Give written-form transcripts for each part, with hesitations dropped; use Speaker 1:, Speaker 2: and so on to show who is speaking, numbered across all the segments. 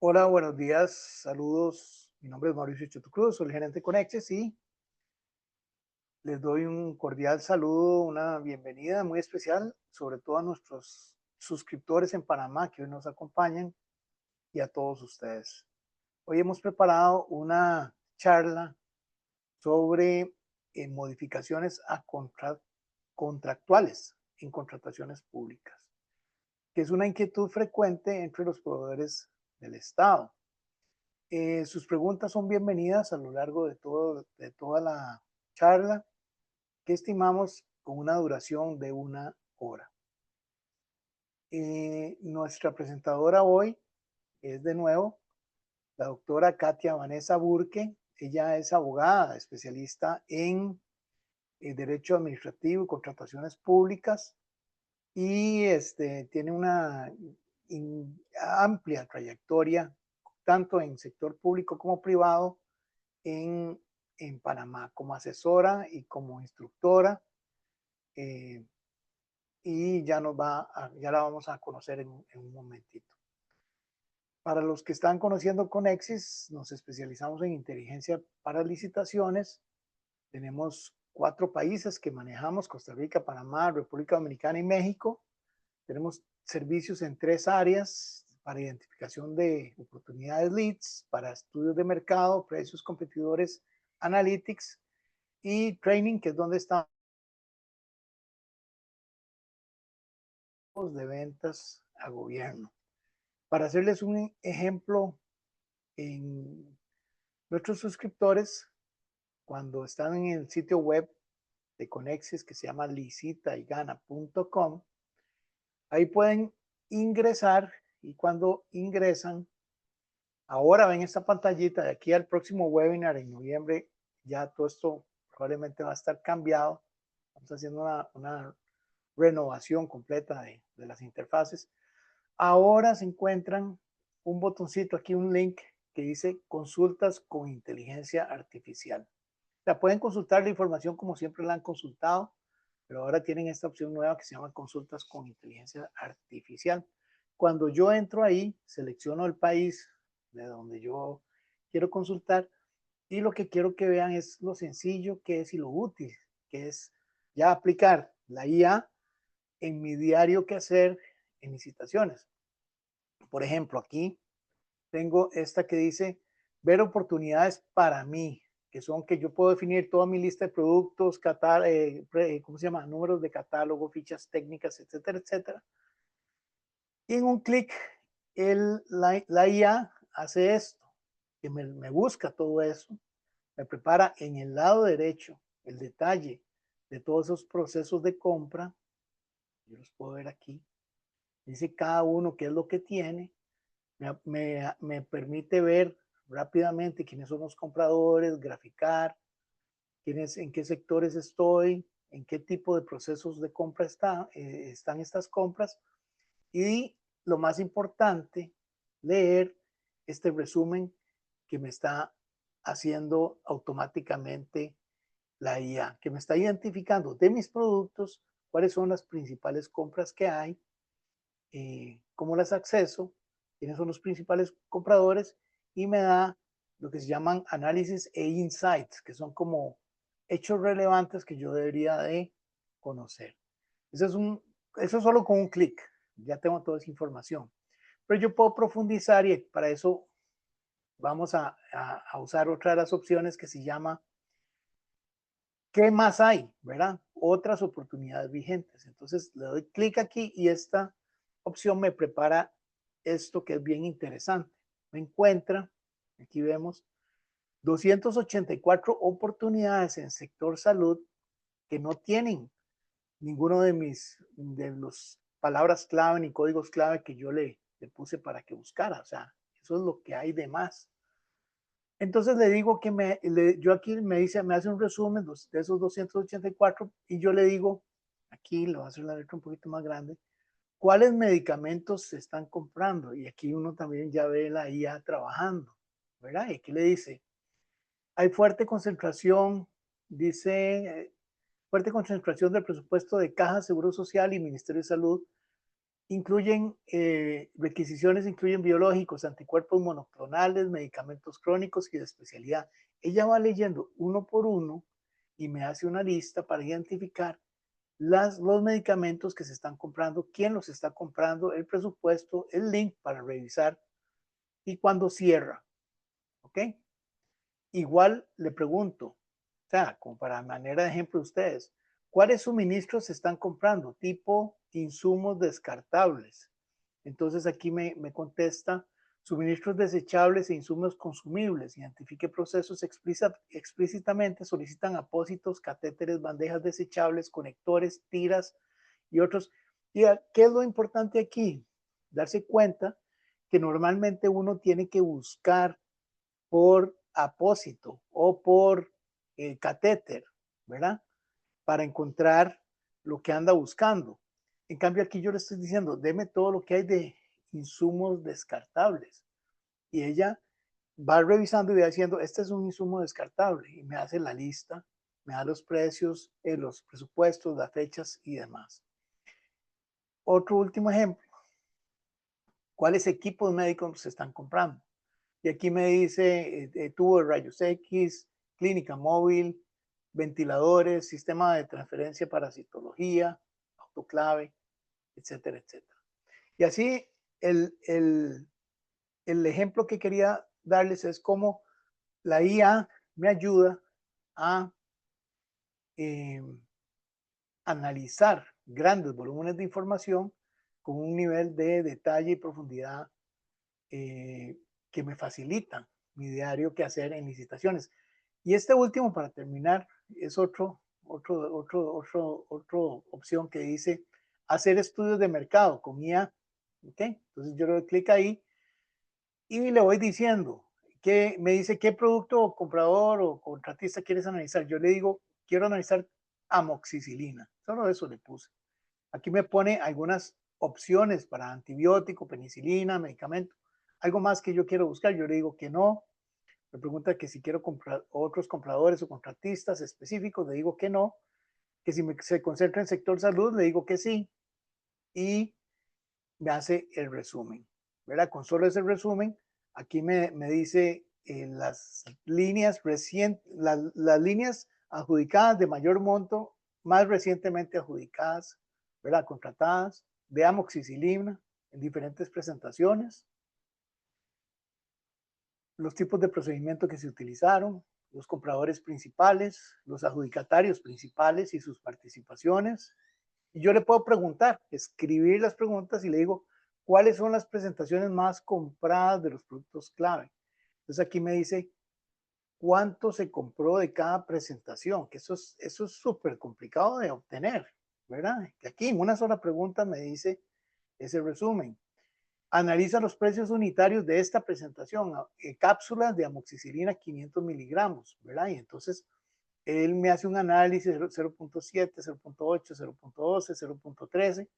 Speaker 1: Hola, buenos días, saludos. Mi nombre es Mauricio Cruz, soy el gerente de Conexes y les doy un cordial saludo, una bienvenida muy especial, sobre todo a nuestros suscriptores en Panamá que hoy nos acompañan y a todos ustedes. Hoy hemos preparado una charla sobre modificaciones a contractuales en contrataciones públicas, que es una inquietud frecuente entre los proveedores del Estado. Sus preguntas son bienvenidas a lo largo de toda la charla, que estimamos con una duración de 1 hora. Nuestra presentadora hoy es de nuevo la doctora Katia Vanessa Burke. Ella es abogada, especialista en Derecho Administrativo y Contrataciones Públicas y tiene una amplia trayectoria tanto en sector público como privado en, en Panamá como asesora y como instructora. eh, y ya la vamos a conocer en un momentito. Para los que están conociendo Conexis, nos especializamos en inteligencia para licitaciones. Tenemos 4 países que manejamos: Costa Rica, Panamá, República Dominicana y México. Tenemos servicios en 3 áreas: para identificación de oportunidades leads, para estudios de mercado, precios, competidores, analytics y training, que es donde estamos de ventas a gobierno. Para hacerles un ejemplo, en nuestros suscriptores, cuando están en el sitio web de Conexis, que se llama licitaygana.com, ahí pueden ingresar, y cuando ingresan, ahora ven esta pantallita. De aquí al próximo webinar en noviembre, ya todo esto probablemente va a estar cambiado. Estamos haciendo una renovación completa de las interfaces. Ahora se encuentran un botoncito aquí, un link que dice consultas con inteligencia artificial. La pueden consultar la información como siempre la han consultado, pero ahora tienen esta opción nueva que se llama consultas con inteligencia artificial. Cuando yo entro ahí, selecciono el país de donde yo quiero consultar, y lo que quiero que vean es lo sencillo que es y lo útil que es ya aplicar la IA en mi diario quehacer en licitaciones. Por ejemplo, aquí tengo esta que dice ver oportunidades para mí, que son que yo puedo definir toda mi lista de productos, ¿cómo se llama? Números de catálogo, fichas técnicas, etcétera, etcétera. Y en un clic, la IA hace esto, que me busca todo eso, me prepara en el lado derecho el detalle de todos esos procesos de compra. Yo los puedo ver aquí. Dice cada uno qué es lo que tiene. Me permite ver rápidamente quiénes son los compradores, graficar en qué sectores estoy, en qué tipo de procesos de compra están estas compras, y lo más importante, leer este resumen que me está haciendo automáticamente la IA, que me está identificando de mis productos cuáles son las principales compras que hay, cómo las acceso, quiénes son los principales compradores, y me da lo que se llaman análisis e insights, que son como hechos relevantes que yo debería de conocer. Eso es, eso solo con un clic, ya tengo toda esa información. Pero yo puedo profundizar, y para eso vamos a usar otra de las opciones que se llama ¿qué más hay? ¿Verdad? Otras oportunidades vigentes. Entonces le doy clic aquí y esta opción me prepara esto que es bien interesante. Me encuentra, aquí vemos, 284 oportunidades en sector salud que no tienen ninguno de los palabras clave ni códigos clave que yo le puse para que buscara. O sea, eso es lo que hay de más. Entonces le digo que yo aquí me dice, me hace un resumen de esos 284, y yo le digo, aquí lo voy a hacer la letra un poquito más grande, cuáles medicamentos se están comprando. Y aquí uno también ya ve la IA trabajando, ¿verdad? Y aquí le dice, hay fuerte concentración, dice, fuerte concentración del presupuesto de Caja Seguro Social y Ministerio de Salud Incluyen requisiciones, incluyen biológicos, anticuerpos monoclonales, medicamentos crónicos y de especialidad. Ella va leyendo uno por uno y me hace una lista para identificar los medicamentos que se están comprando, quién los está comprando, el presupuesto, el link para revisar y cuándo cierra. ¿Ok? Igual le pregunto, o sea, como para manera de ejemplo ustedes, ¿cuáles suministros se están comprando? Tipo insumos descartables. Entonces aquí me contesta suministros desechables e insumos consumibles. Identifique procesos explícitamente, solicitan apósitos, catéteres, bandejas desechables, conectores, tiras y otros. ¿Y qué es lo importante aquí? Darse cuenta que normalmente uno tiene que buscar por apósito o por catéter, ¿verdad? Para encontrar lo que anda buscando. En cambio, aquí yo le estoy diciendo, deme todo lo que hay de insumos descartables. Y ella va revisando y va diciendo, este es un insumo descartable. Y me hace la lista, me da los precios, los presupuestos, las fechas y demás. Otro último ejemplo, ¿cuáles equipos médicos se están comprando? Y aquí me dice tubo de rayos X, clínica móvil, ventiladores, sistema de transferencia para citología, autoclave, etcétera, etcétera. Y así el ejemplo que quería darles es cómo la IA me ayuda a eh, analizar grandes volúmenes de información con un nivel de detalle y profundidad que me facilitan mi diario que hacer en licitaciones. Y este último, para terminar, es otra opción que dice hacer estudios de mercado con IA. ¿Ok? Entonces yo le doy clic ahí y le voy diciendo que me dice qué producto o comprador o contratista quieres analizar. Yo le digo, quiero analizar amoxicilina. Solo eso le puse. Aquí me pone algunas opciones para antibiótico, penicilina, medicamento. Algo más que yo quiero buscar, yo le digo que no. Me pregunta que si quiero comprar otros compradores o contratistas específicos, le digo que no. Que si se concentra en sector salud, le digo que sí. Y me hace el resumen, ¿verdad? Con solo ese resumen, aquí me dice las líneas las líneas adjudicadas de mayor monto, más recientemente adjudicadas, ¿verdad? Contratadas, de amoxicilina en diferentes presentaciones, los tipos de procedimiento que se utilizaron, los compradores principales, los adjudicatarios principales y sus participaciones. Y yo le puedo preguntar, escribir las preguntas y le digo, ¿cuáles son las presentaciones más compradas de los productos clave? Entonces aquí me dice cuánto se compró de cada presentación, que eso es súper complicado de obtener, ¿verdad? Que aquí en una sola pregunta me dice ese resumen. Analiza los precios unitarios de esta presentación, cápsulas de amoxicilina 500 miligramos, ¿verdad? Y entonces él me hace un análisis 0.7, 0.8, 0.12, 0.13,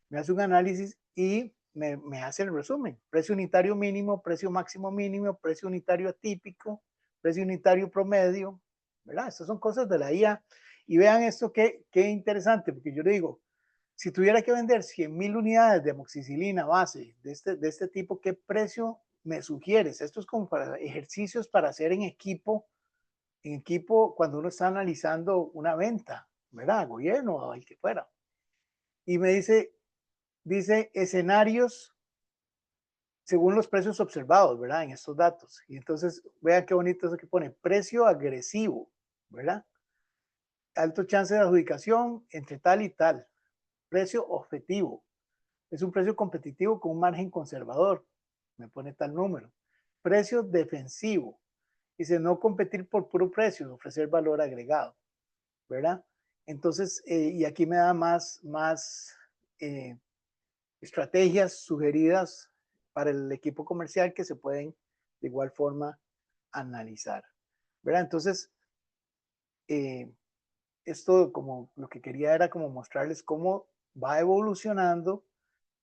Speaker 1: me hace un análisis y me hace el resumen. Precio unitario mínimo, precio máximo mínimo, precio unitario atípico, precio unitario promedio, ¿verdad? Estas son cosas de la IA. Y vean esto, qué interesante, porque yo le digo, si tuviera que vender 100,000 unidades de amoxicilina base de este tipo, ¿qué precio me sugieres? Esto es como para ejercicios para hacer en equipo cuando uno está analizando una venta, ¿verdad? Gobierno o el que fuera. Y me dice escenarios según los precios observados, ¿verdad? En estos datos. Y entonces, vean qué bonito eso que pone, precio agresivo, ¿verdad? Alto chance de adjudicación entre tal y tal. Precio objetivo. Es un precio competitivo con un margen conservador. Me pone tal número. Precio defensivo. Dice no competir por puro precio, ofrecer valor agregado, ¿verdad? Entonces, y aquí me da más eh, estrategias sugeridas para el equipo comercial que se pueden de igual forma analizar, ¿verdad? Entonces, eh, esto como lo que quería era como mostrarles cómo va evolucionando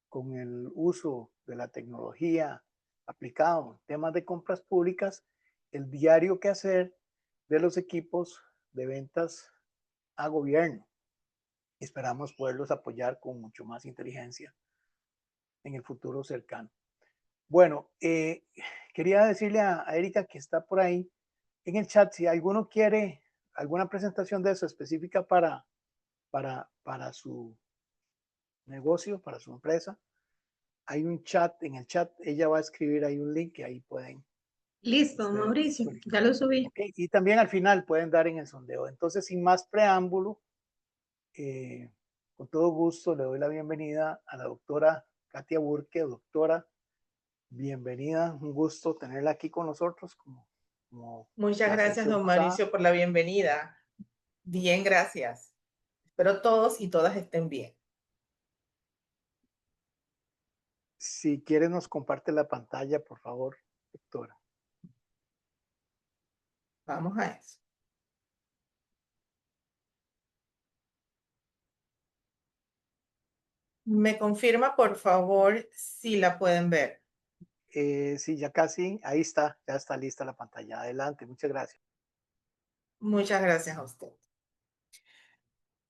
Speaker 1: con el uso de la tecnología aplicado en temas de compras públicas, el diario que hacer de los equipos de ventas a gobierno. Esperamos poderlos apoyar con mucho más inteligencia en el futuro cercano. Bueno, quería decirle a Erika que está por ahí en el chat, si alguno quiere alguna presentación de eso específica para su negocio, para su empresa, hay un chat, en el chat ella va a escribir ahí un link y ahí pueden
Speaker 2: Listo,
Speaker 1: ustedes
Speaker 2: Mauricio, ya
Speaker 1: solicitar.
Speaker 2: lo subí.
Speaker 1: Okay. Y también al final pueden dar en el sondeo. Entonces, sin más preámbulo, con todo gusto le doy la bienvenida a la doctora Katia Burke. Doctora, bienvenida, un gusto tenerla aquí con nosotros, como
Speaker 3: Muchas
Speaker 1: la
Speaker 3: gracias,
Speaker 1: sección
Speaker 3: don
Speaker 1: pasada.
Speaker 3: Mauricio, por la bienvenida. Bien, gracias. Espero todos y todas estén bien.
Speaker 1: Si quiere nos comparte la pantalla, por favor, doctora.
Speaker 3: Vamos a eso. Me confirma, por favor, si la pueden ver.
Speaker 1: Sí, ya casi, ahí está, ya está lista la pantalla. Adelante, muchas gracias.
Speaker 3: Muchas gracias a usted.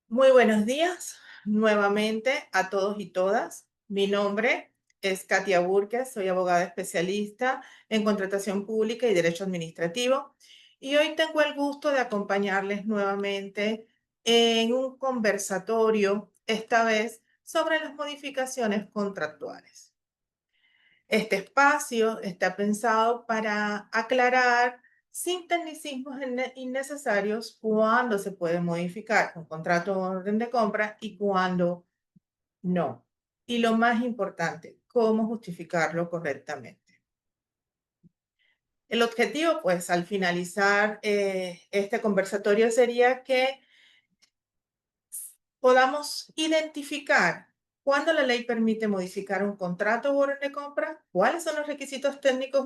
Speaker 3: Muy buenos días nuevamente a todos y todas. Mi nombre es Katia Burke, soy abogada especialista en contratación pública y derecho administrativo. Y hoy tengo el gusto de acompañarles nuevamente en un conversatorio, esta vez sobre las modificaciones contractuales. Este espacio está pensado para aclarar sin tecnicismos innecesarios cuándo se puede modificar un contrato o orden de compra y cuándo no. Y lo más importante, cómo justificarlo correctamente. El objetivo, pues, al finalizar este conversatorio sería que podamos identificar cuándo la ley permite modificar un contrato o orden de compra, cuáles son los requisitos técnicos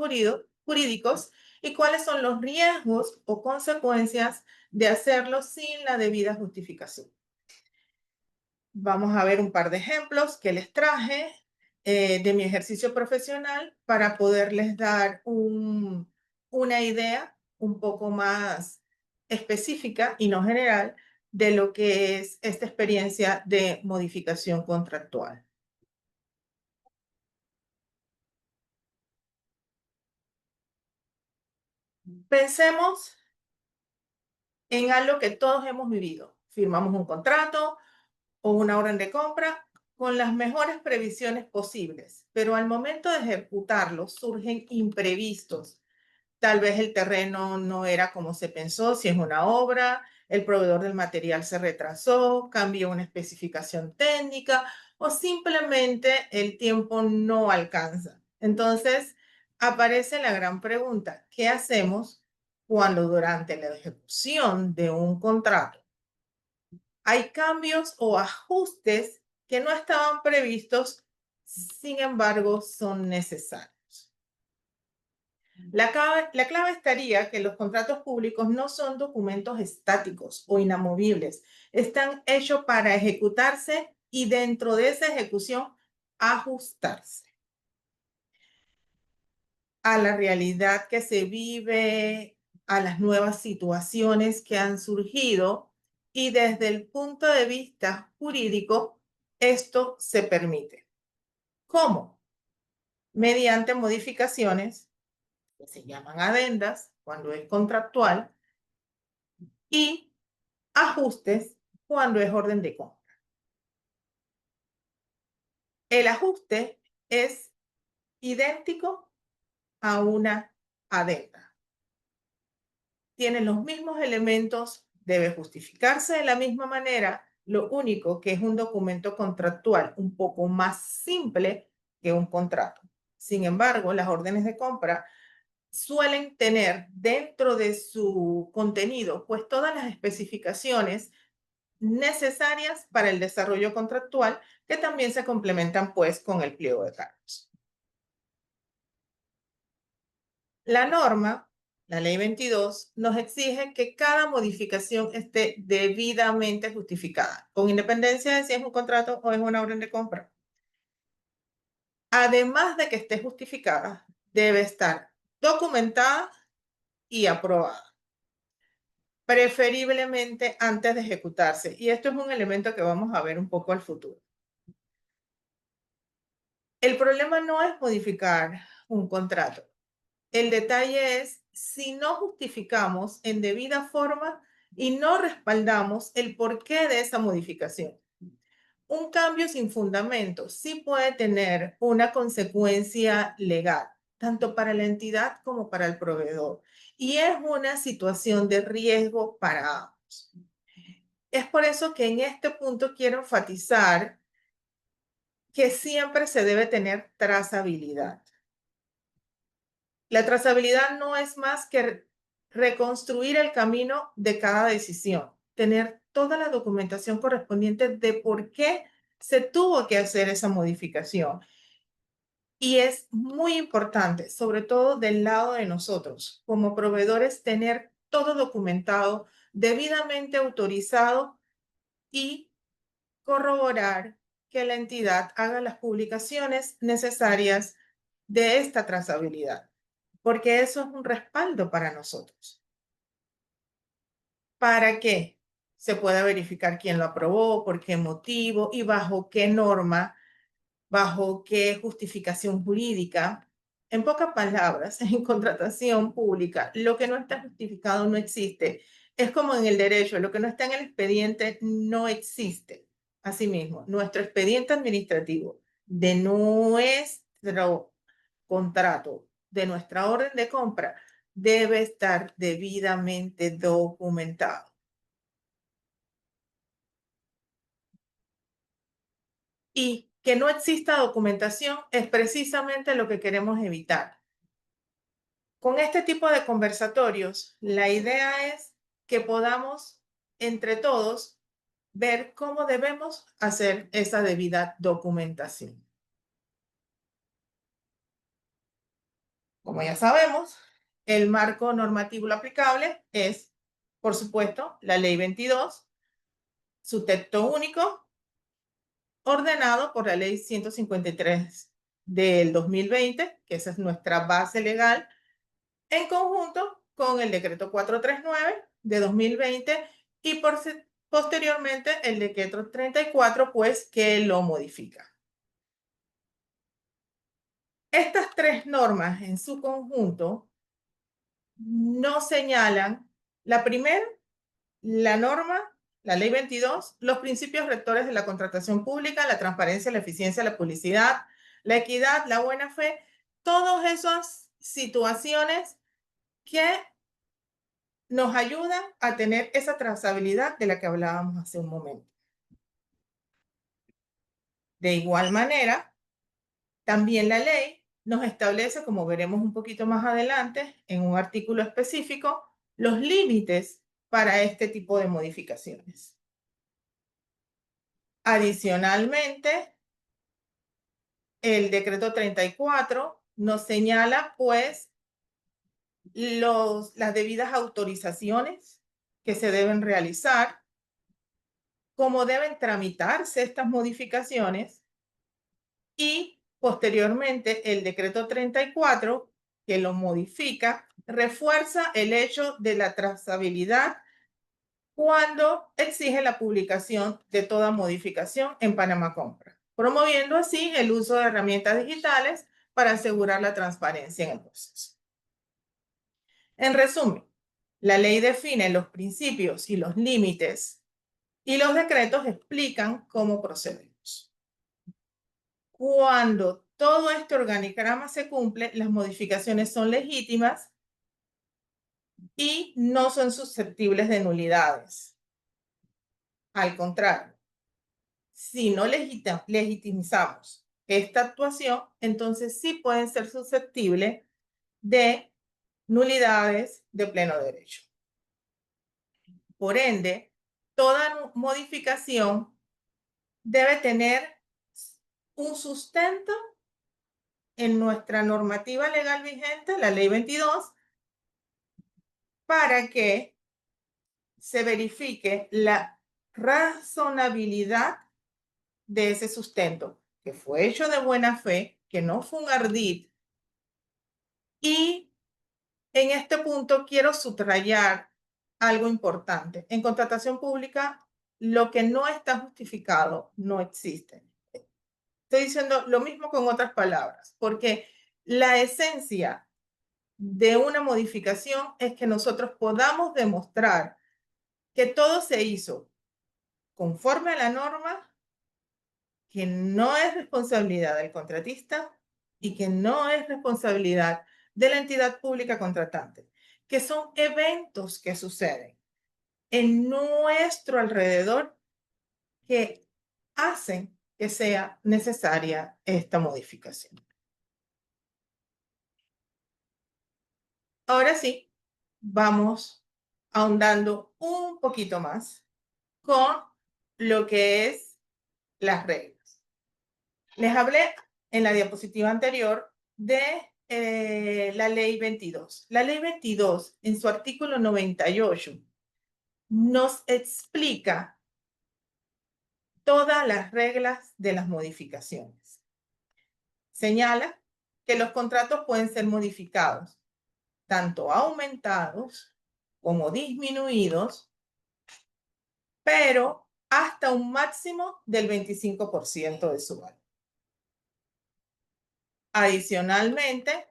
Speaker 3: jurídicos y cuáles son los riesgos o consecuencias de hacerlo sin la debida justificación. Vamos a ver un par de ejemplos que les traje de mi ejercicio profesional para poderles dar una idea un poco más específica y no general de lo que es esta experiencia de modificación contractual. Pensemos en algo que todos hemos vivido. Firmamos un contrato o una orden de compra con las mejores previsiones posibles, pero al momento de ejecutarlo surgen imprevistos. Tal vez el terreno no era como se pensó, si es una obra, el proveedor del material se retrasó, cambió una especificación técnica o simplemente el tiempo no alcanza. Entonces, aparece la gran pregunta, ¿qué hacemos cuando durante la ejecución de un contrato hay cambios o ajustes que no estaban previstos, sin embargo, son necesarios? La clave estaría que los contratos públicos no son documentos estáticos o inamovibles. Están hechos para ejecutarse y dentro de esa ejecución ajustarse a la realidad que se vive, a las nuevas situaciones que han surgido y desde el punto de vista jurídico, esto se permite. ¿Cómo? Mediante modificaciones que se llaman adendas cuando es contractual y ajustes cuando es orden de compra. El ajuste es idéntico a una adenda. Tiene los mismos elementos, debe justificarse de la misma manera, lo único que es un documento contractual un poco más simple que un contrato. Sin embargo, las órdenes de compra suelen tener dentro de su contenido pues todas las especificaciones necesarias para el desarrollo contractual que también se complementan pues con el pliego de cargos. La norma, la ley 22, nos exige que cada modificación esté debidamente justificada, con independencia de si es un contrato o es una orden de compra. Además de que esté justificada, debe estar documentada y aprobada, preferiblemente antes de ejecutarse. Y esto es un elemento que vamos a ver un poco al futuro. El problema no es modificar un contrato. El detalle es si no justificamos en debida forma y no respaldamos el porqué de esa modificación. Un cambio sin fundamento sí puede tener una consecuencia legal, tanto para la entidad como para el proveedor, y es una situación de riesgo para ambos. Es por eso que en este punto quiero enfatizar que siempre se debe tener trazabilidad. La trazabilidad no es más que reconstruir el camino de cada decisión, tener toda la documentación correspondiente de por qué se tuvo que hacer esa modificación. Y es muy importante, sobre todo del lado de nosotros, como proveedores, tener todo documentado, debidamente autorizado y corroborar que la entidad haga las publicaciones necesarias de esta trazabilidad, porque eso es un respaldo para nosotros. ¿Para qué? Se pueda verificar quién lo aprobó, por qué motivo y bajo qué norma, bajo qué justificación jurídica. En pocas palabras, en contratación pública, lo que no está justificado no existe. Es como en el derecho, lo que no está en el expediente no existe. Asimismo, nuestro expediente administrativo de nuestro contrato, de nuestra orden de compra, debe estar debidamente documentado. Y que no exista documentación es precisamente lo que queremos evitar. Con este tipo de conversatorios, la idea es que podamos entre todos ver cómo debemos hacer esa debida documentación. Como ya sabemos, el marco normativo aplicable es, por supuesto, la Ley 22, su texto único, ordenado por la Ley 153 del 2020, que esa es nuestra base legal, en conjunto con el decreto 439 de 2020 y posteriormente el decreto 34, pues que lo modifica. Estas tres normas en su conjunto no señalan, la primera, la norma, la ley 22, los principios rectores de la contratación pública, la transparencia, la eficiencia, la publicidad, la equidad, la buena fe, todas esas situaciones que nos ayudan a tener esa trazabilidad de la que hablábamos hace un momento. De igual manera, también la ley nos establece, como veremos un poquito más adelante, en un artículo específico, los límites para este tipo de modificaciones. Adicionalmente, el decreto 34 nos señala, pues, las debidas autorizaciones que se deben realizar, cómo deben tramitarse estas modificaciones y posteriormente el decreto 34, que lo modifica, refuerza el hecho de la trazabilidad cuando exige la publicación de toda modificación en Panamá Compra, promoviendo así el uso de herramientas digitales para asegurar la transparencia en el proceso. En resumen, la ley define los principios y los límites y los decretos explican cómo procedemos. Cuando todo este organigrama se cumple, las modificaciones son legítimas y no son susceptibles de nulidades. Al contrario, si no legitimizamos esta actuación, entonces sí pueden ser susceptibles de nulidades de pleno derecho. Por ende, toda modificación debe tener un sustento en nuestra normativa legal vigente, la Ley 22, para que se verifique la razonabilidad de ese sustento, que fue hecho de buena fe, que no fue un ardid. Y en este punto quiero subrayar algo importante. En contratación pública, lo que no está justificado no existe. Estoy diciendo lo mismo con otras palabras, porque la esencia de una modificación es que nosotros podamos demostrar que todo se hizo conforme a la norma, que no es responsabilidad del contratista y que no es responsabilidad de la entidad pública contratante, que son eventos que suceden en nuestro alrededor que hacen que sea necesaria esta modificación. Ahora sí, vamos ahondando un poquito más con lo que es las reglas. Les hablé en la diapositiva anterior de la ley 22. La ley 22, en su artículo 98, nos explica todas las reglas de las modificaciones. Señala que los contratos pueden ser modificados, tanto aumentados como disminuidos, pero hasta un máximo del 25% de su valor. Adicionalmente,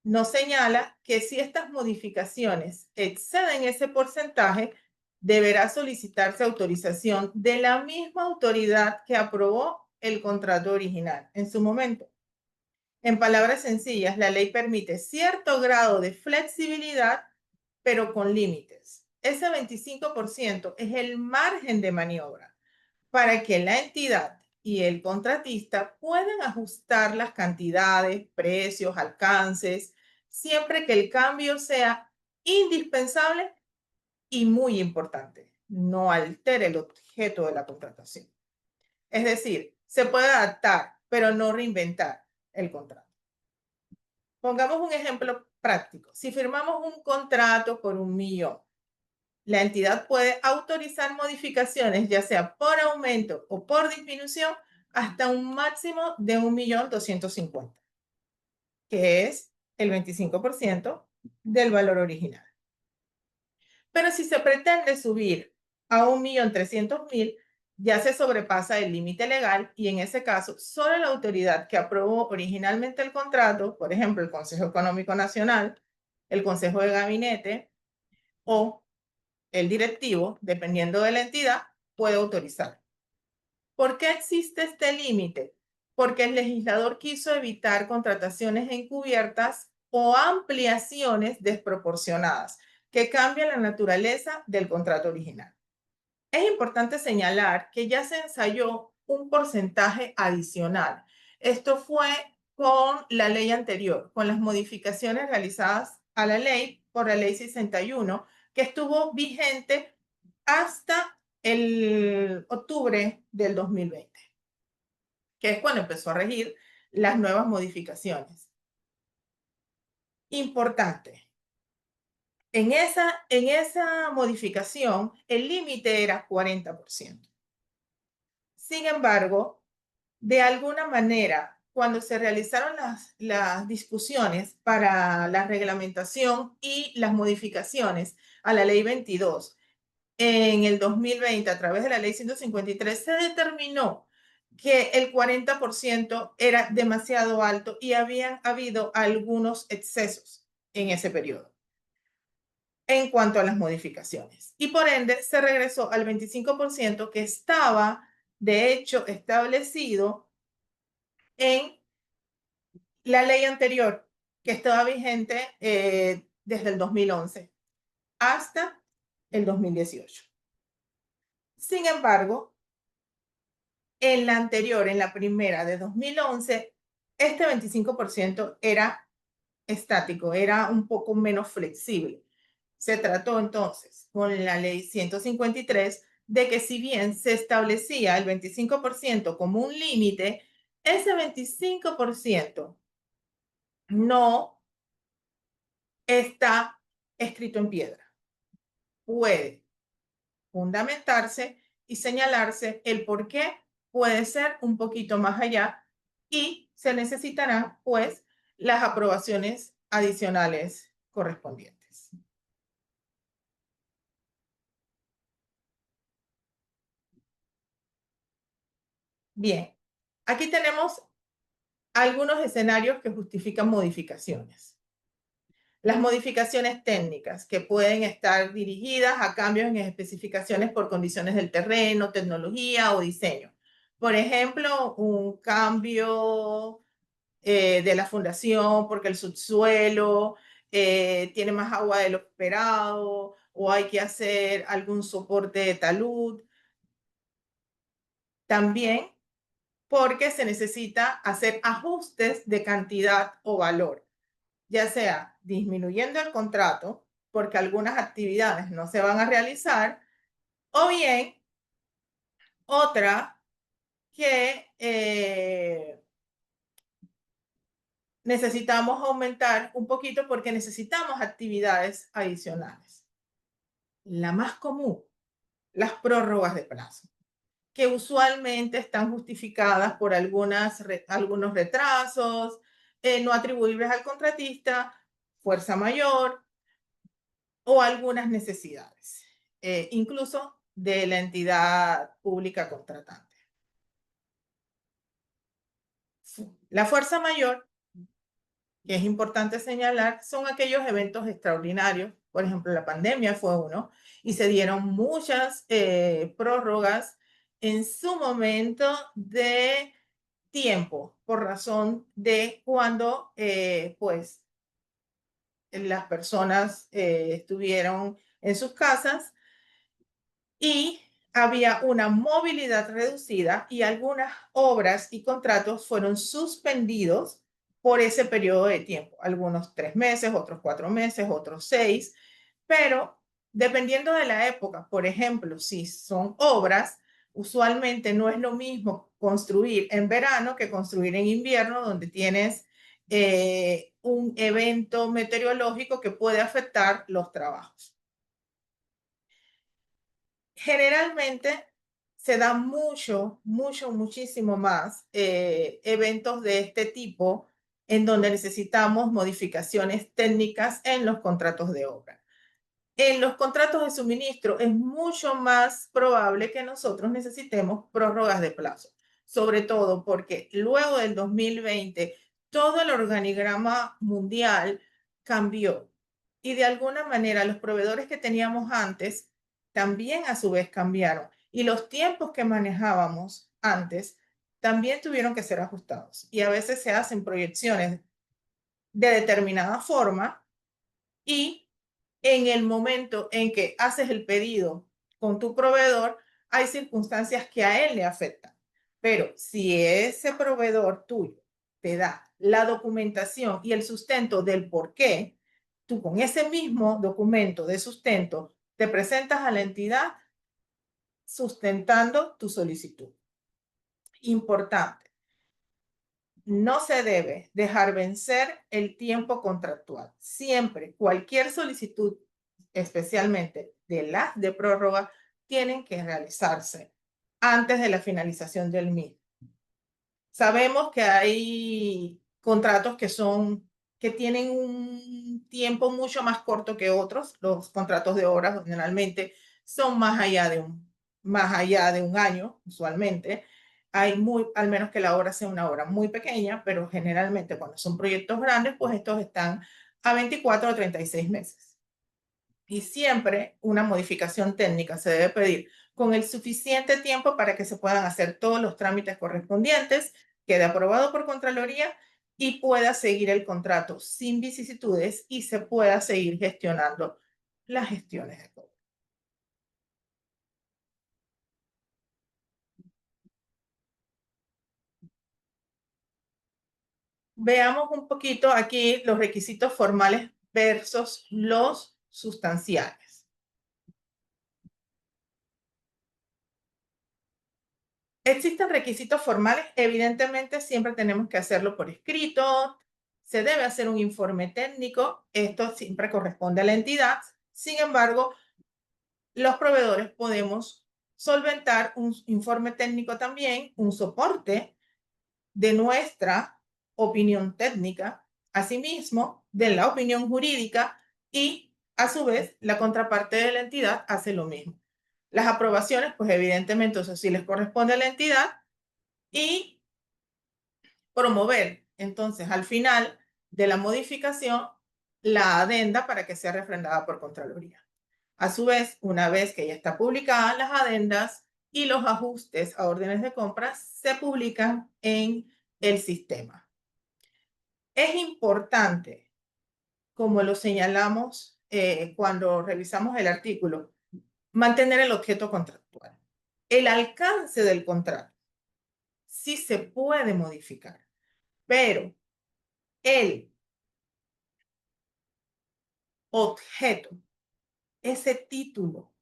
Speaker 3: nos señala que si estas modificaciones exceden ese porcentaje, deberá solicitarse autorización de la misma autoridad que aprobó el contrato original en su momento. En palabras sencillas, la ley permite cierto grado de flexibilidad, pero con límites. Ese 25% es el margen de maniobra para que la entidad y el contratista puedan ajustar las cantidades, precios, alcances, siempre que el cambio sea indispensable y muy importante, no altere el objeto de la contratación. Es decir, se puede adaptar, pero no reinventar el contrato. Pongamos un ejemplo práctico. Si firmamos un contrato por 1 millón, la entidad puede autorizar modificaciones, ya sea por aumento o por disminución, hasta un máximo de 1.250.000, que es el 25% del valor original. Pero si se pretende subir a 1.300.000, ya se sobrepasa el límite legal y en ese caso, solo la autoridad que aprobó originalmente el contrato, por ejemplo, el Consejo Económico Nacional, el Consejo de Gabinete o el directivo, dependiendo de la entidad, puede autorizar. ¿Por qué existe este límite? Porque el legislador quiso evitar contrataciones encubiertas o ampliaciones desproporcionadas que cambian la naturaleza del contrato original. Es importante señalar que ya se ensayó un porcentaje adicional. Esto fue con la ley anterior, con las modificaciones realizadas a la ley por la ley 61, que estuvo vigente hasta el octubre del 2020, que es cuando empezó a regir las nuevas modificaciones. Importante. En esa modificación, el límite era 40%. Sin embargo, de alguna manera, cuando se realizaron las discusiones para la reglamentación y las modificaciones a la ley 22 en el 2020 a través de la ley 153, se determinó que el 40% era demasiado alto y habían habido algunos excesos en ese periodo en cuanto a las modificaciones. Y por ende se regresó al 25% que estaba, de hecho, establecido en la ley anterior, que estaba vigente desde el 2011 hasta el 2018. Sin embargo, en la anterior, en la primera de 2011, este 25% era estático, era un poco menos flexible. Se trató entonces con la ley 153 de que si bien se establecía el 25% como un límite, ese 25% no está escrito en piedra. Puede fundamentarse y señalarse el por qué puede ser un poquito más allá y se necesitarán pues las aprobaciones adicionales correspondientes. Bien, Aquí tenemos algunos escenarios que justifican modificaciones. Las modificaciones técnicas que pueden estar dirigidas a cambios en especificaciones por condiciones del terreno, tecnología o diseño. Por ejemplo, un cambio de la fundación porque el subsuelo tiene más agua de lo esperado o hay que hacer algún soporte de talud. También porque se necesita hacer ajustes de cantidad o valor, ya sea disminuyendo el contrato porque algunas actividades no se van a realizar, o bien otra que necesitamos aumentar un poquito porque necesitamos actividades adicionales. La más común, las prórrogas de plazo, que usualmente están justificadas por algunos retrasos no atribuibles al contratista, fuerza mayor o algunas necesidades, incluso de la entidad pública contratante. La fuerza mayor, que es importante señalar, son aquellos eventos extraordinarios. Por ejemplo, la pandemia fue uno y se dieron muchas prórrogas en su momento de tiempo por razón de cuando pues las personas estuvieron en sus casas y había una movilidad reducida y algunas obras y contratos fueron suspendidos por ese periodo de tiempo, algunos 3 meses, otros 4 meses, otros 6, pero dependiendo de la época, por ejemplo, si son obras, usualmente no es lo mismo construir en verano que construir en invierno, donde tienes un evento meteorológico que puede afectar los trabajos. Generalmente se da muchísimo más eventos de este tipo en donde necesitamos modificaciones técnicas en los contratos de obra. En los contratos de suministro es mucho más probable que nosotros necesitemos prórrogas de plazo, sobre todo porque luego del 2020 todo el organigrama mundial cambió y de alguna manera los proveedores que teníamos antes también a su vez cambiaron y los tiempos que manejábamos antes también tuvieron que ser ajustados y a veces se hacen proyecciones de determinada forma y en el momento en que haces el pedido con tu proveedor, hay circunstancias que a él le afectan. Pero si ese proveedor tuyo te da la documentación y el sustento del por qué, tú con ese mismo documento de sustento te presentas a la entidad sustentando tu solicitud. Importante, no se debe dejar vencer el tiempo contractual. Siempre, cualquier solicitud, especialmente de las de prórroga, tienen que realizarse antes de la finalización del mismo. Sabemos que hay contratos que tienen un tiempo mucho más corto que otros. Los contratos de obras generalmente son más allá de un año, usualmente. Al menos que la obra sea una obra muy pequeña, pero generalmente cuando son proyectos grandes, pues estos están a 24 o 36 meses. Y siempre una modificación técnica se debe pedir con el suficiente tiempo para que se puedan hacer todos los trámites correspondientes, quede aprobado por Contraloría y pueda seguir el contrato sin vicisitudes y se pueda seguir gestionando las gestiones de cobro. Veamos un poquito aquí los requisitos formales versus los sustanciales. Existen requisitos formales, evidentemente siempre tenemos que hacerlo por escrito, se debe hacer un informe técnico, esto siempre corresponde a la entidad, sin embargo, los proveedores podemos solventar un informe técnico también, un soporte de nuestra opinión técnica, asimismo de la opinión jurídica y a su vez la contraparte de la entidad hace lo mismo. Las aprobaciones, pues evidentemente eso sí les corresponde a la entidad y promover entonces al final de la modificación la adenda para que sea refrendada por Contraloría. A su vez, una vez que ya está publicada, las adendas y los ajustes a órdenes de compra se publican en el sistema. Es importante, como lo señalamos cuando revisamos el artículo, mantener el objeto contractual. El alcance del contrato sí se puede modificar, pero el objeto, ese título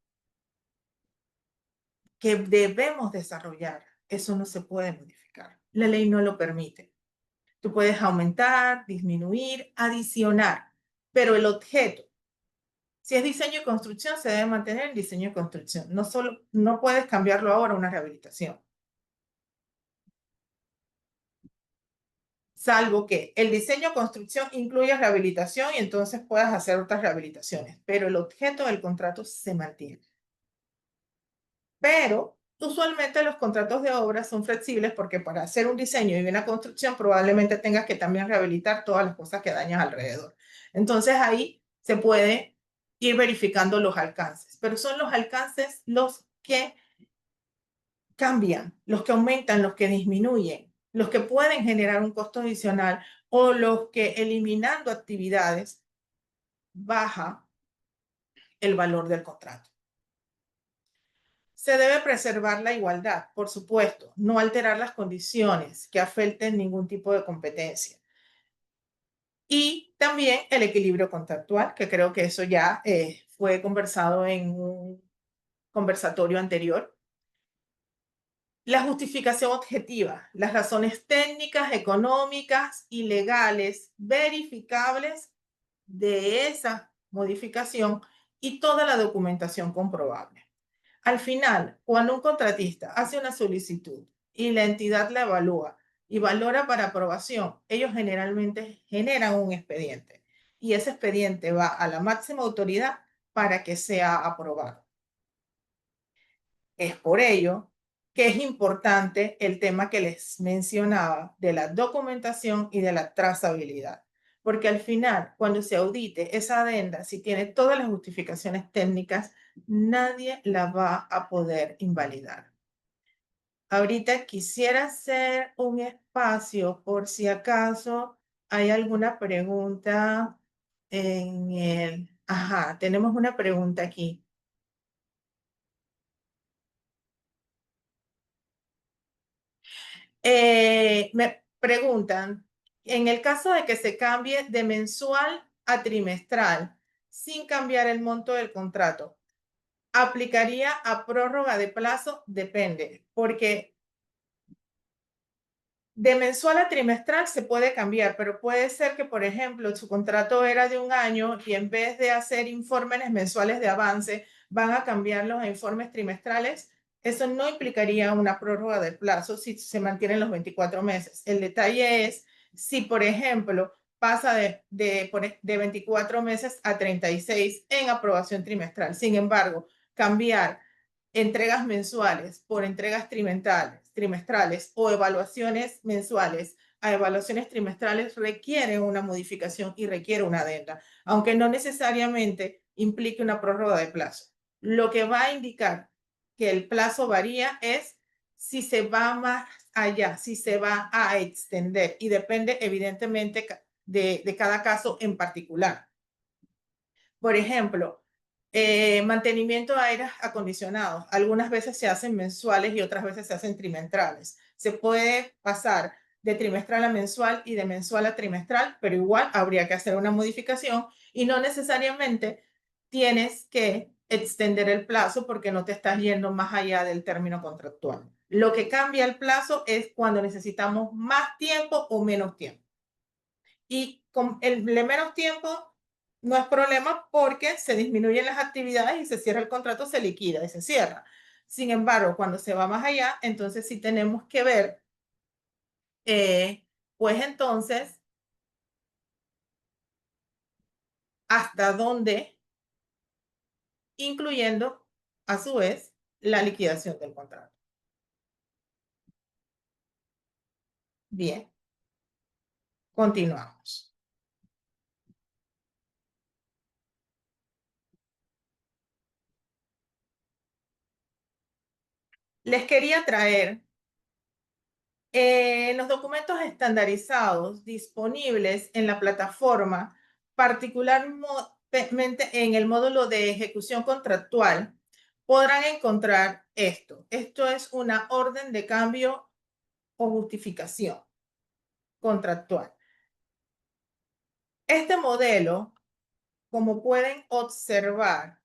Speaker 3: que debemos desarrollar, eso no se puede modificar. La ley no lo permite. Tú puedes aumentar, disminuir, adicionar, pero el objeto, si es diseño y construcción, se debe mantener el diseño y construcción. No puedes cambiarlo ahora a una rehabilitación. Salvo que el diseño o construcción incluya rehabilitación y entonces puedas hacer otras rehabilitaciones, pero el objeto del contrato se mantiene. Pero usualmente los contratos de obra son flexibles porque para hacer un diseño y una construcción probablemente tengas que también rehabilitar todas las cosas que dañas alrededor. Entonces ahí se puede ir verificando los alcances, pero son los alcances los que cambian, los que aumentan, los que disminuyen, los que pueden generar un costo adicional o los que eliminando actividades baja el valor del contrato. Se debe preservar la igualdad, por supuesto, no alterar las condiciones que afecten ningún tipo de competencia. Y también el equilibrio contractual, que creo que eso ya fue conversado en un conversatorio anterior. La justificación objetiva, las razones técnicas, económicas y legales verificables de esa modificación y toda la documentación comprobable. Al final, cuando un contratista hace una solicitud y la entidad la evalúa y valora para aprobación, ellos generalmente generan un expediente y ese expediente va a la máxima autoridad para que sea aprobado. Es por ello que es importante el tema que les mencionaba de la documentación y de la trazabilidad, porque al final, cuando se audite esa adenda, si tiene todas las justificaciones técnicas, nadie la va a poder invalidar. Ahorita quisiera hacer un espacio por si acaso hay alguna pregunta en el... Ajá, tenemos una pregunta aquí. Me preguntan, en el caso de que se cambie de mensual a trimestral sin cambiar el monto del contrato, ¿aplicaría a prórroga de plazo? Depende, porque de mensual a trimestral se puede cambiar, pero puede ser que, por ejemplo, su contrato era de un año y en vez de hacer informes mensuales de avance, van a cambiarlos a informes trimestrales. Eso no implicaría una prórroga de plazo si se mantienen los 24 meses. El detalle es si, por ejemplo, pasa de 24 meses a 36 en aprobación trimestral. Sin embargo, cambiar entregas mensuales por entregas trimestrales o evaluaciones mensuales a evaluaciones trimestrales requiere una modificación y requiere una adenda, aunque no necesariamente implique una prórroga de plazo. Lo que va a indicar que el plazo varía es si se va más allá, si se va a extender y depende evidentemente de cada caso en particular. Por ejemplo, mantenimiento de aires acondicionados. Algunas veces se hacen mensuales y otras veces se hacen trimestrales. Se puede pasar de trimestral a mensual y de mensual a trimestral, pero igual habría que hacer una modificación y no necesariamente tienes que extender el plazo porque no te estás yendo más allá del término contractual. Lo que cambia el plazo es cuando necesitamos más tiempo o menos tiempo. Y con el de menos tiempo no es problema porque se disminuyen las actividades y se cierra el contrato, se liquida y se cierra. Sin embargo, cuando se va más allá, entonces sí tenemos que ver, pues entonces, hasta dónde, incluyendo a su vez la liquidación del contrato. Bien. Continuamos. Les quería traer los documentos estandarizados disponibles en la plataforma, particularmente en el módulo de ejecución contractual, podrán encontrar esto. Esto es una orden de cambio o justificación contractual. Este modelo, como pueden observar,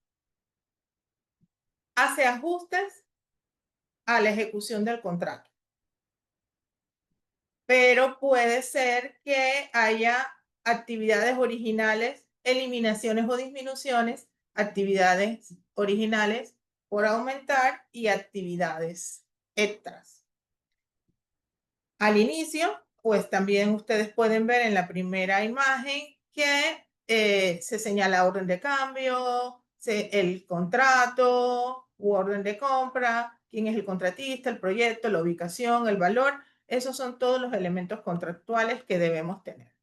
Speaker 3: hace ajustes a la ejecución del contrato. Pero puede ser que haya actividades originales, eliminaciones o disminuciones, actividades originales por aumentar y actividades extras. Al inicio, pues también ustedes pueden ver en la primera imagen que se señala orden de cambio, el contrato u orden de compra, quién es el contratista, el proyecto, la ubicación, el valor. Esos son todos los elementos contractuales que debemos tener.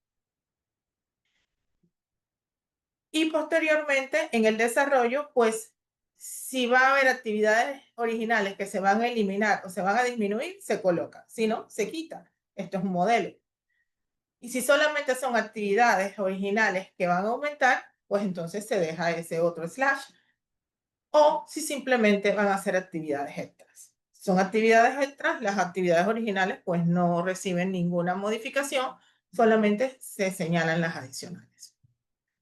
Speaker 3: Y posteriormente, en el desarrollo, pues si va a haber actividades originales que se van a eliminar o se van a disminuir, se coloca. Si no, se quita. Esto es un modelo. Y si solamente son actividades originales que van a aumentar, pues entonces se deja ese otro slash. O si simplemente van a ser actividades extras. Son actividades extras, las actividades originales pues no reciben ninguna modificación, solamente se señalan las adicionales.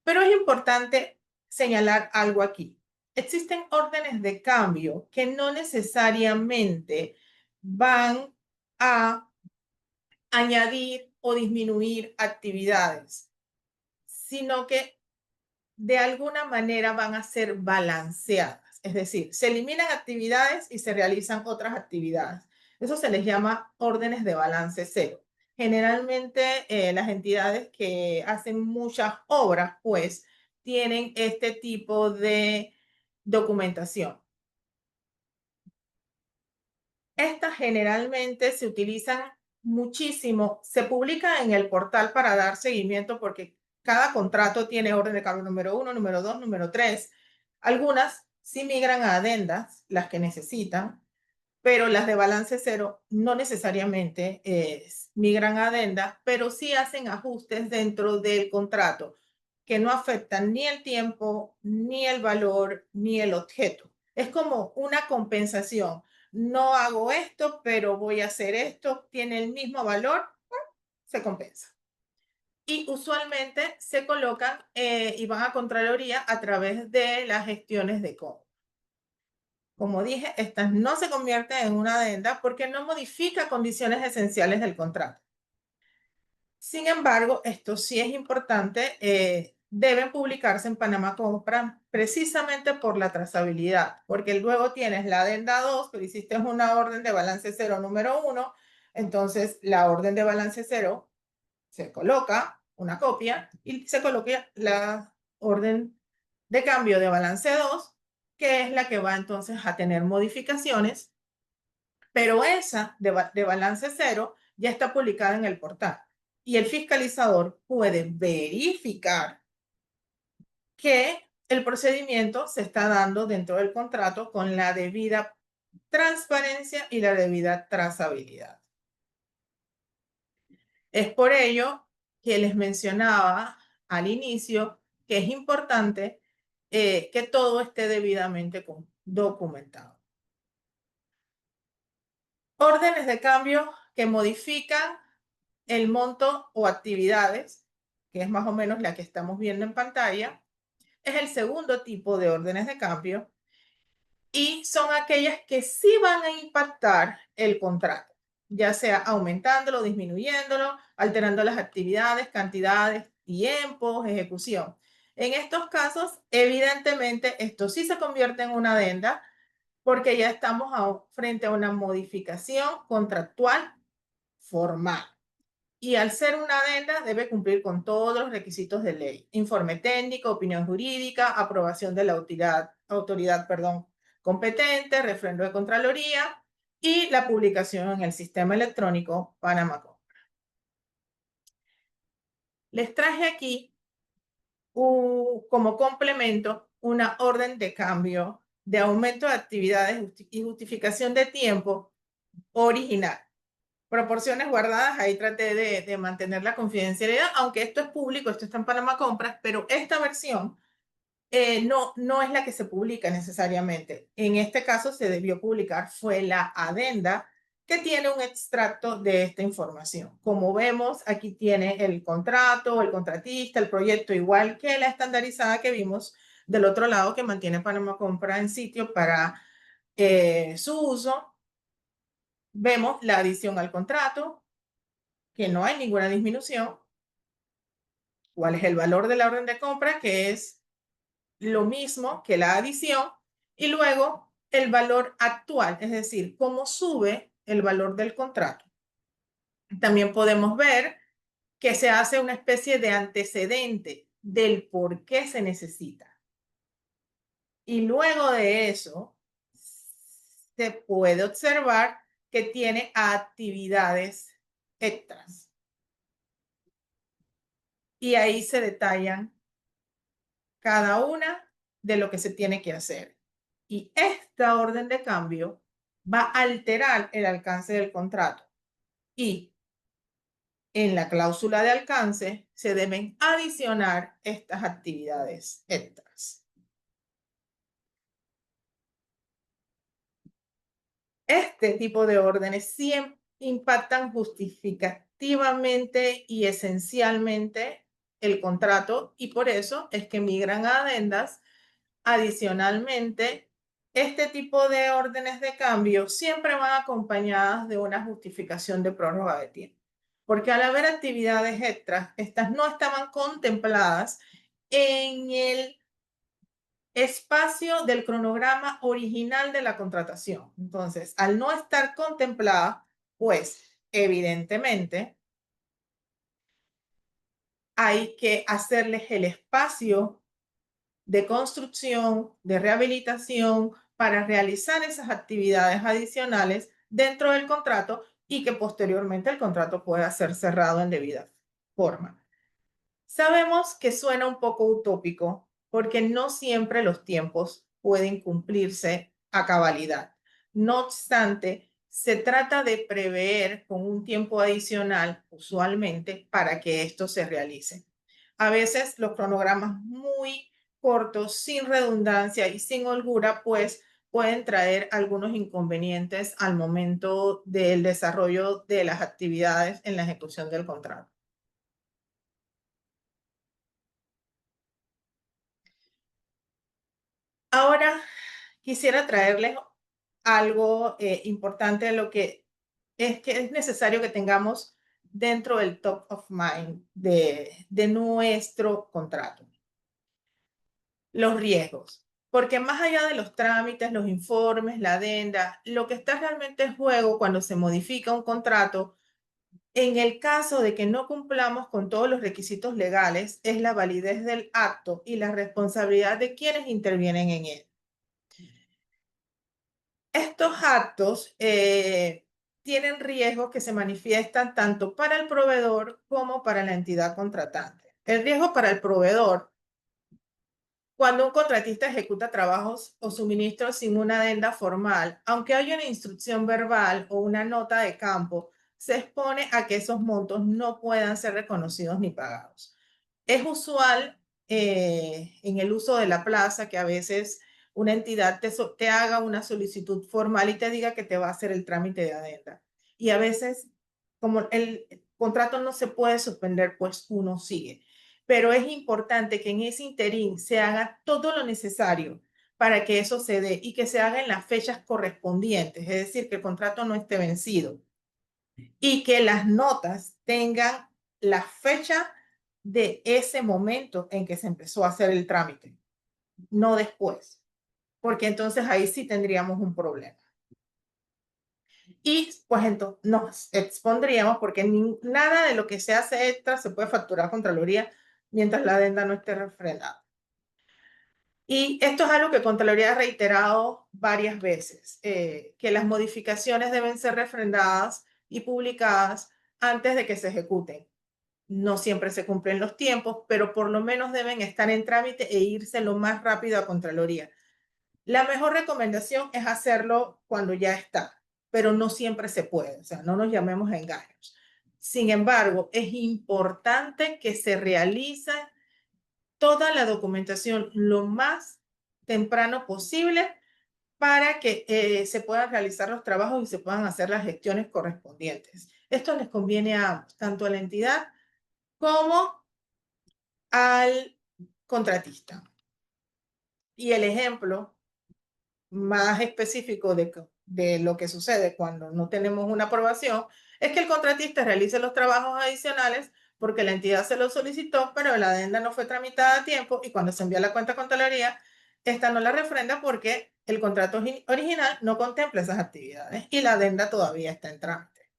Speaker 3: Pero es importante señalar algo aquí. Existen órdenes de cambio que no necesariamente van a añadir o disminuir actividades, sino que de alguna manera van a ser balanceadas. Es decir, se eliminan actividades y se realizan otras actividades. Eso se les llama órdenes de balance cero. Generalmente las entidades que hacen muchas obras, pues, tienen este tipo de documentación. Estas generalmente se utilizan muchísimo, se publica en el portal para dar seguimiento porque cada contrato tiene orden de cambio número 1, número 2, número 3. Algunas sí migran a adendas, las que necesitan, pero las de balance cero no necesariamente migran a adendas, pero sí hacen ajustes dentro del contrato que no afectan ni el tiempo, ni el valor, ni el objeto. Es como una compensación. No hago esto, pero voy a hacer esto, tiene el mismo valor, se compensa. Y usualmente se colocan y van a Contraloría a través de las gestiones de compra. Como dije, estas no se convierten en una adenda porque no modifica condiciones esenciales del contrato. Sin embargo, esto sí es importante, deben publicarse en Panamá Compra precisamente por la trazabilidad, porque luego tienes la adenda 2, pero hiciste una orden de balance cero número 1, entonces la orden de balance cero se coloca una copia y se coloca la orden de cambio de balance 2, que es la que va entonces a tener modificaciones, pero esa de balance cero ya está publicada en el portal y el fiscalizador puede verificar que el procedimiento se está dando dentro del contrato con la debida transparencia y la debida trazabilidad. Es por ello que les mencionaba al inicio que es importante que todo esté debidamente documentado. Órdenes de cambio que modifican el monto o actividades, que es más o menos la que estamos viendo en pantalla, es el segundo tipo de órdenes de cambio y son aquellas que sí van a impactar el contrato, ya sea aumentándolo, disminuyéndolo, alterando las actividades, cantidades, tiempos, ejecución. En estos casos, evidentemente, esto sí se convierte en una adenda porque ya estamos frente a una modificación contractual formal. Y al ser una adenda debe cumplir con todos los requisitos de ley. Informe técnico, opinión jurídica, aprobación de la autoridad competente, refrendo de Contraloría y la publicación en el sistema electrónico Panamá. Les traje aquí como complemento una orden de cambio de aumento de actividades y justificación de tiempo original. Proporciones guardadas, ahí traté de mantener la confidencialidad, aunque esto es público, esto está en Panamá Compras, pero esta versión no es la que se publica necesariamente. En este caso se debió publicar, fue la adenda que tiene un extracto de esta información. Como vemos, aquí tiene el contrato, el contratista, el proyecto, igual que la estandarizada que vimos del otro lado que mantiene Panamá Compra en sitio para su uso. Vemos la adición al contrato, que no hay ninguna disminución. ¿Cuál es el valor de la orden de compra? Que es lo mismo que la adición. Y luego el valor actual, es decir, cómo sube el valor del contrato. También podemos ver que se hace una especie de antecedente del por qué se necesita. Y luego de eso, se puede observar que tiene actividades extras. Y ahí se detallan cada una de lo que se tiene que hacer. Y esta orden de cambio va a alterar el alcance del contrato. Y en la cláusula de alcance se deben adicionar estas actividades extras. Este tipo de órdenes siempre impactan justificativamente y esencialmente el contrato, y por eso es que migran a adendas. Adicionalmente, este tipo de órdenes de cambio siempre van acompañadas de una justificación de prórroga de tiempo, porque al haber actividades extras, estas no estaban contempladas en el espacio del cronograma original de la contratación. Entonces, al no estar contemplada, pues evidentemente hay que hacerles el espacio de construcción, de rehabilitación, para realizar esas actividades adicionales dentro del contrato y que posteriormente el contrato pueda ser cerrado en debida forma. Sabemos que suena un poco utópico porque no siempre los tiempos pueden cumplirse a cabalidad. No obstante, se trata de prever con un tiempo adicional, usualmente, para que esto se realice. A veces los cronogramas muy cortos, sin redundancia y sin holgura, pues pueden traer algunos inconvenientes al momento del desarrollo de las actividades en la ejecución del contrato. Ahora quisiera traerles algo importante de lo que es necesario que tengamos dentro del top of mind de nuestro contrato. Los riesgos. Porque más allá de los trámites, los informes, la adenda, lo que está realmente en juego cuando se modifica un contrato, en el caso de que no cumplamos con todos los requisitos legales, es la validez del acto y la responsabilidad de quienes intervienen en él. Estos actos tienen riesgos que se manifiestan tanto para el proveedor como para la entidad contratante. El riesgo para el proveedor, cuando un contratista ejecuta trabajos o suministros sin una adenda formal, aunque haya una instrucción verbal o una nota de campo, se expone a que esos montos no puedan ser reconocidos ni pagados. Es usual en el uso de la plaza que a veces una entidad te haga una solicitud formal y te diga que te va a hacer el trámite de adenda. Y a veces, como el contrato no se puede suspender, pues uno sigue. Pero es importante que en ese interín se haga todo lo necesario para que eso se dé y que se haga en las fechas correspondientes, es decir, que el contrato no esté vencido y que las notas tengan la fecha de ese momento en que se empezó a hacer el trámite, no después, porque entonces ahí sí tendríamos un problema. Y pues entonces nos expondríamos porque nada de lo que se hace extra se puede facturar a Contraloría mientras la adenda no esté refrendada. Y esto es algo que Contraloría ha reiterado varias veces, que las modificaciones deben ser refrendadas y publicadas antes de que se ejecuten. no siempre se cumplen los tiempos, pero por lo menos deben estar en trámite e irse lo más rápido a Contraloría. La mejor recomendación es hacerlo cuando ya está, pero no siempre se puede, o sea, no nos llamemos a engaños. Sin embargo, es importante que se realice toda la documentación lo más temprano posible para que se puedan realizar los trabajos y se puedan hacer las gestiones correspondientes. Esto les conviene a ambos, tanto a la entidad como al contratista. Y el ejemplo más específico de lo que sucede cuando no tenemos una aprobación es que el contratista realice los trabajos adicionales porque la entidad se lo solicitó, pero la adenda no fue tramitada a tiempo y cuando se envía la cuenta a Contraloría, esta no la refrenda porque el contrato original no contempla esas actividades y la adenda todavía está en trámite.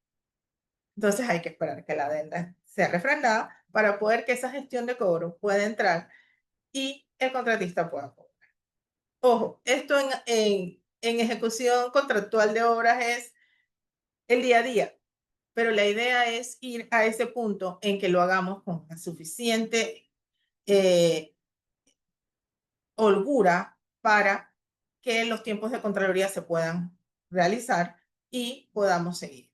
Speaker 3: Entonces hay que esperar que la adenda sea refrendada para poder que esa gestión de cobro pueda entrar y el contratista pueda cobrar. Ojo, esto en ejecución contractual de obras es el día a día, pero la idea es ir a ese punto en que lo hagamos con suficiente eh, holgura para que los tiempos de Contraloría se puedan realizar y podamos seguir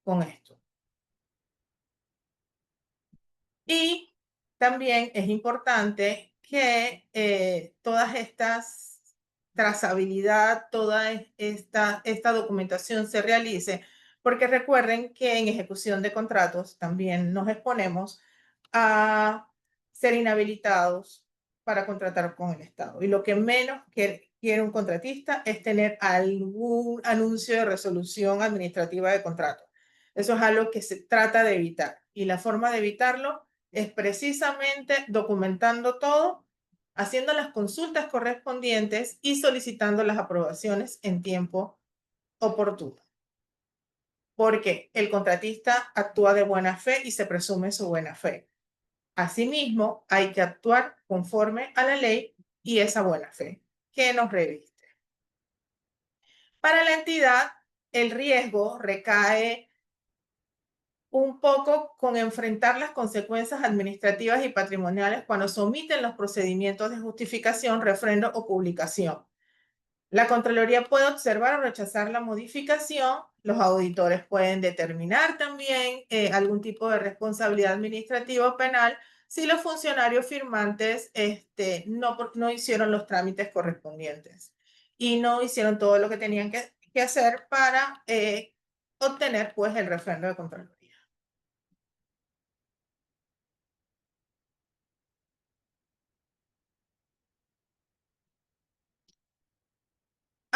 Speaker 3: con esto. Y también es importante que todas estas trazabilidad, toda esta documentación se realice, porque recuerden que en ejecución de contratos también nos exponemos a ser inhabilitados para contratar con el Estado. Y lo que menos quiere un contratista es tener algún anuncio de resolución administrativa de contrato. Eso es algo que se trata de evitar. Y la forma de evitarlo es precisamente documentando todo, haciendo las consultas correspondientes y solicitando las aprobaciones en tiempo oportuno. Porque el contratista actúa de buena fe y se presume su buena fe. Asimismo, hay que actuar conforme a la ley y esa buena fe que nos reviste. Para la entidad, el riesgo recae un poco con enfrentar las consecuencias administrativas y patrimoniales cuando se omiten los procedimientos de justificación, refrendo o publicación. La Contraloría puede observar o rechazar la modificación. Los auditores pueden determinar también algún tipo de responsabilidad administrativa o penal si los funcionarios firmantes no hicieron los trámites correspondientes y no hicieron todo lo que tenían que hacer para obtener pues el refrendo de Contraloría.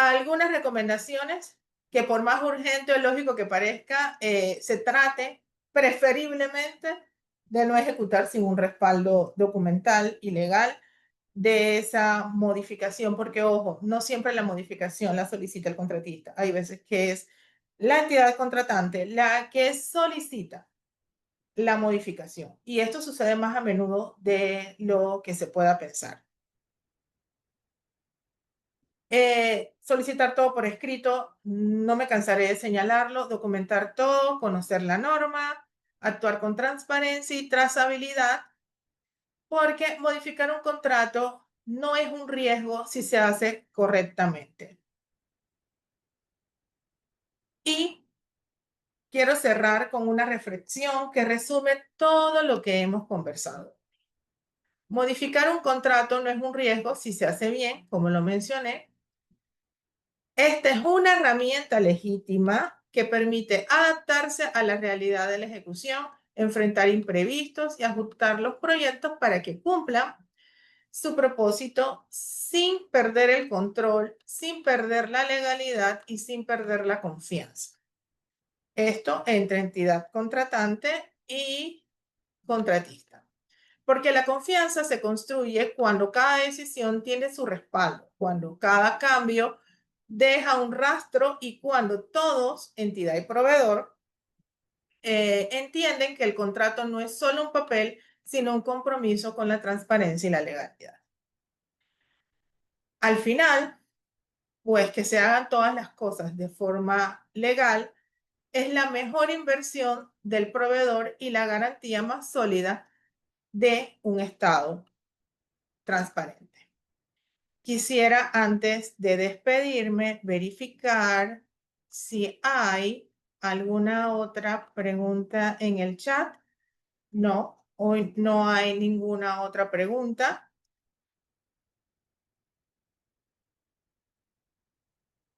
Speaker 3: Algunas recomendaciones que por más urgente o lógico que parezca, se trate preferiblemente de no ejecutar sin un respaldo documental y legal de esa modificación, porque ojo, no siempre la modificación la solicita el contratista. Hay veces que es la entidad contratante la que solicita la modificación y esto sucede más a menudo de lo que se pueda pensar. Solicitar todo por escrito, no me cansaré de señalarlo, documentar todo, conocer la norma, actuar con transparencia y trazabilidad, porque modificar un contrato no es un riesgo si se hace correctamente. Y quiero cerrar con una reflexión que resume todo lo que hemos conversado. Modificar un contrato no es un riesgo si se hace bien, como lo mencioné. Esta es una herramienta legítima que permite adaptarse a la realidad de la ejecución, enfrentar imprevistos y ajustar los proyectos para que cumplan su propósito sin perder el control, sin perder la legalidad y sin perder la confianza. Esto entre entidad contratante y contratista. Porque la confianza se construye cuando cada decisión tiene su respaldo, cuando cada cambio deja un rastro y cuando todos, entidad y proveedor, entienden que el contrato no es solo un papel, sino un compromiso con la transparencia y la legalidad. Al final, pues que se hagan todas las cosas de forma legal es la mejor inversión del proveedor y la garantía más sólida de un Estado transparente. Quisiera, antes de despedirme, verificar si hay alguna otra pregunta en el chat. No, hoy no hay ninguna otra pregunta.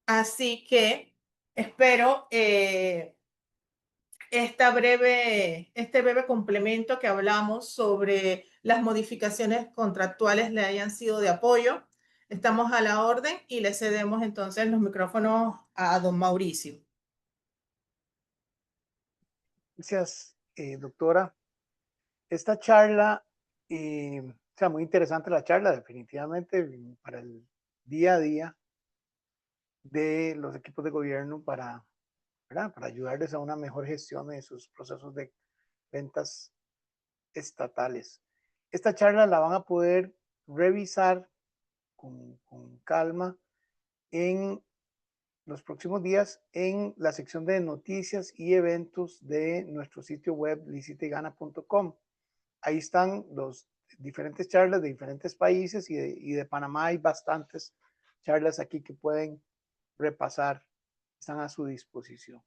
Speaker 3: Así que espero este breve complemento que hablamos sobre las modificaciones contractuales le hayan sido de apoyo. Estamos a la orden y le cedemos entonces los micrófonos a don Mauricio.
Speaker 1: Gracias, doctora. Esta charla, o sea, muy interesante la charla, definitivamente, para el día a día de los equipos de gobierno para, ¿verdad? Para ayudarles a una mejor gestión de sus procesos de ventas estatales. Esta charla la van a poder revisar con calma en los próximos días en la sección de noticias y eventos de nuestro sitio web licitaygana.com. Ahí están los diferentes charlas de diferentes países y de Panamá hay bastantes charlas aquí que pueden repasar, están a su disposición.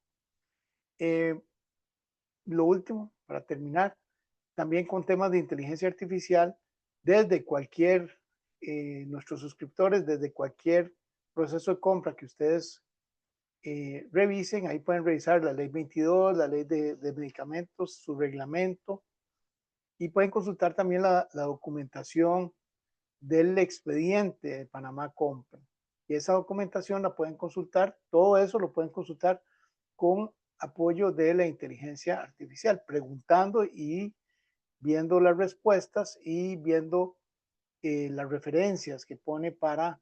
Speaker 1: Lo último, para terminar, también con temas de inteligencia artificial, desde cualquier, nuestros suscriptores, desde cualquier proceso de compra que ustedes revisen, ahí pueden revisar la ley 22, la ley de medicamentos, su reglamento, y pueden consultar también la documentación del expediente de Panamá Compra. Y esa documentación la pueden consultar, todo eso lo pueden consultar con apoyo de la inteligencia artificial, preguntando y viendo las respuestas y viendo las referencias que pone para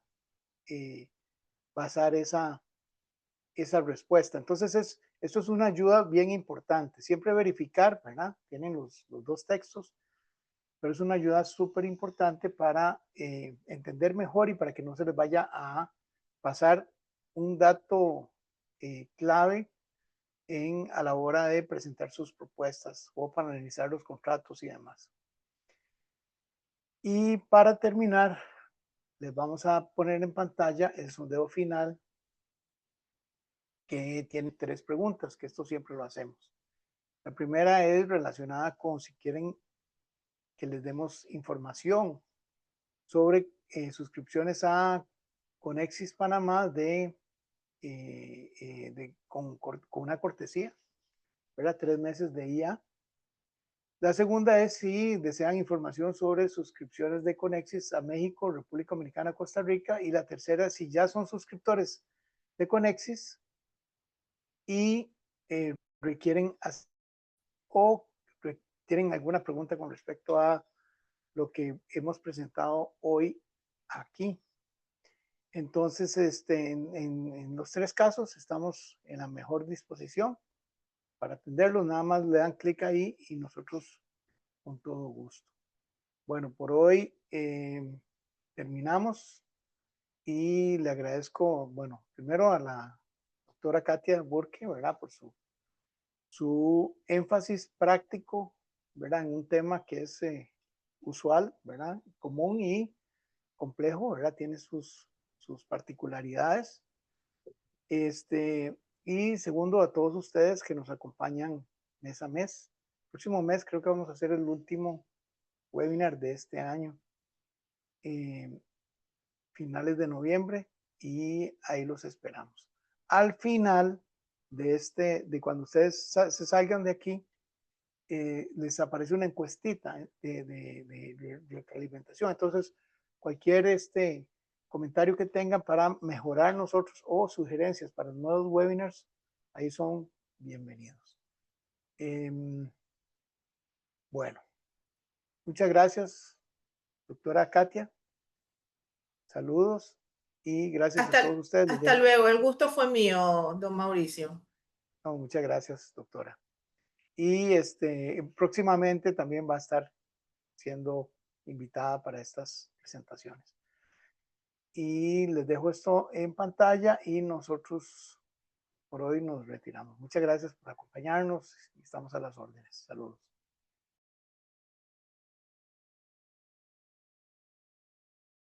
Speaker 1: basar esa respuesta. Entonces, esto es una ayuda bien importante. Siempre verificar, ¿verdad? Tienen los dos textos, pero es una ayuda súper importante para entender mejor y para que no se les vaya a pasar un dato clave a la hora de presentar sus propuestas o para analizar los contratos y demás. Y para terminar, les vamos a poner en pantalla el sondeo final que tiene 3 preguntas, que esto siempre lo hacemos. La primera es relacionada con si quieren que les demos información sobre suscripciones a Conexis Panamá con una cortesía, ¿verdad? 3 meses de IA. La segunda es si desean información sobre suscripciones de Conexis a México, República Dominicana, Costa Rica. Y la tercera, si ya son suscriptores de Conexis y requieren o tienen alguna pregunta con respecto a lo que hemos presentado hoy aquí. Entonces, en los 3 casos estamos en la mejor disposición para atenderlos. Nada más le dan clic ahí y nosotros con todo gusto. Bueno, por hoy terminamos y le agradezco, bueno, primero a la doctora Katia Burke, ¿verdad? Por su énfasis práctico, ¿verdad? En un tema que es usual, ¿verdad? Común y complejo, ¿verdad? Tiene sus particularidades. Y segundo, a todos ustedes que nos acompañan mes a mes. El próximo mes creo que vamos a hacer el último webinar de este año, finales de noviembre, y ahí los esperamos. Al final de cuando ustedes se salgan de aquí, les aparece una encuestita de retroalimentación. Entonces, cualquier comentario que tengan para mejorar nosotros o sugerencias para nuevos webinars, ahí son bienvenidos. Bueno, muchas gracias, doctora Katia. Saludos y gracias a todos ustedes.
Speaker 3: Hasta luego, el gusto fue mío, don Mauricio.
Speaker 1: No, muchas gracias, doctora. Y próximamente también va a estar siendo invitada para estas presentaciones. Y les dejo esto en pantalla y nosotros por hoy nos retiramos. Muchas gracias por acompañarnos y estamos a las órdenes. Saludos.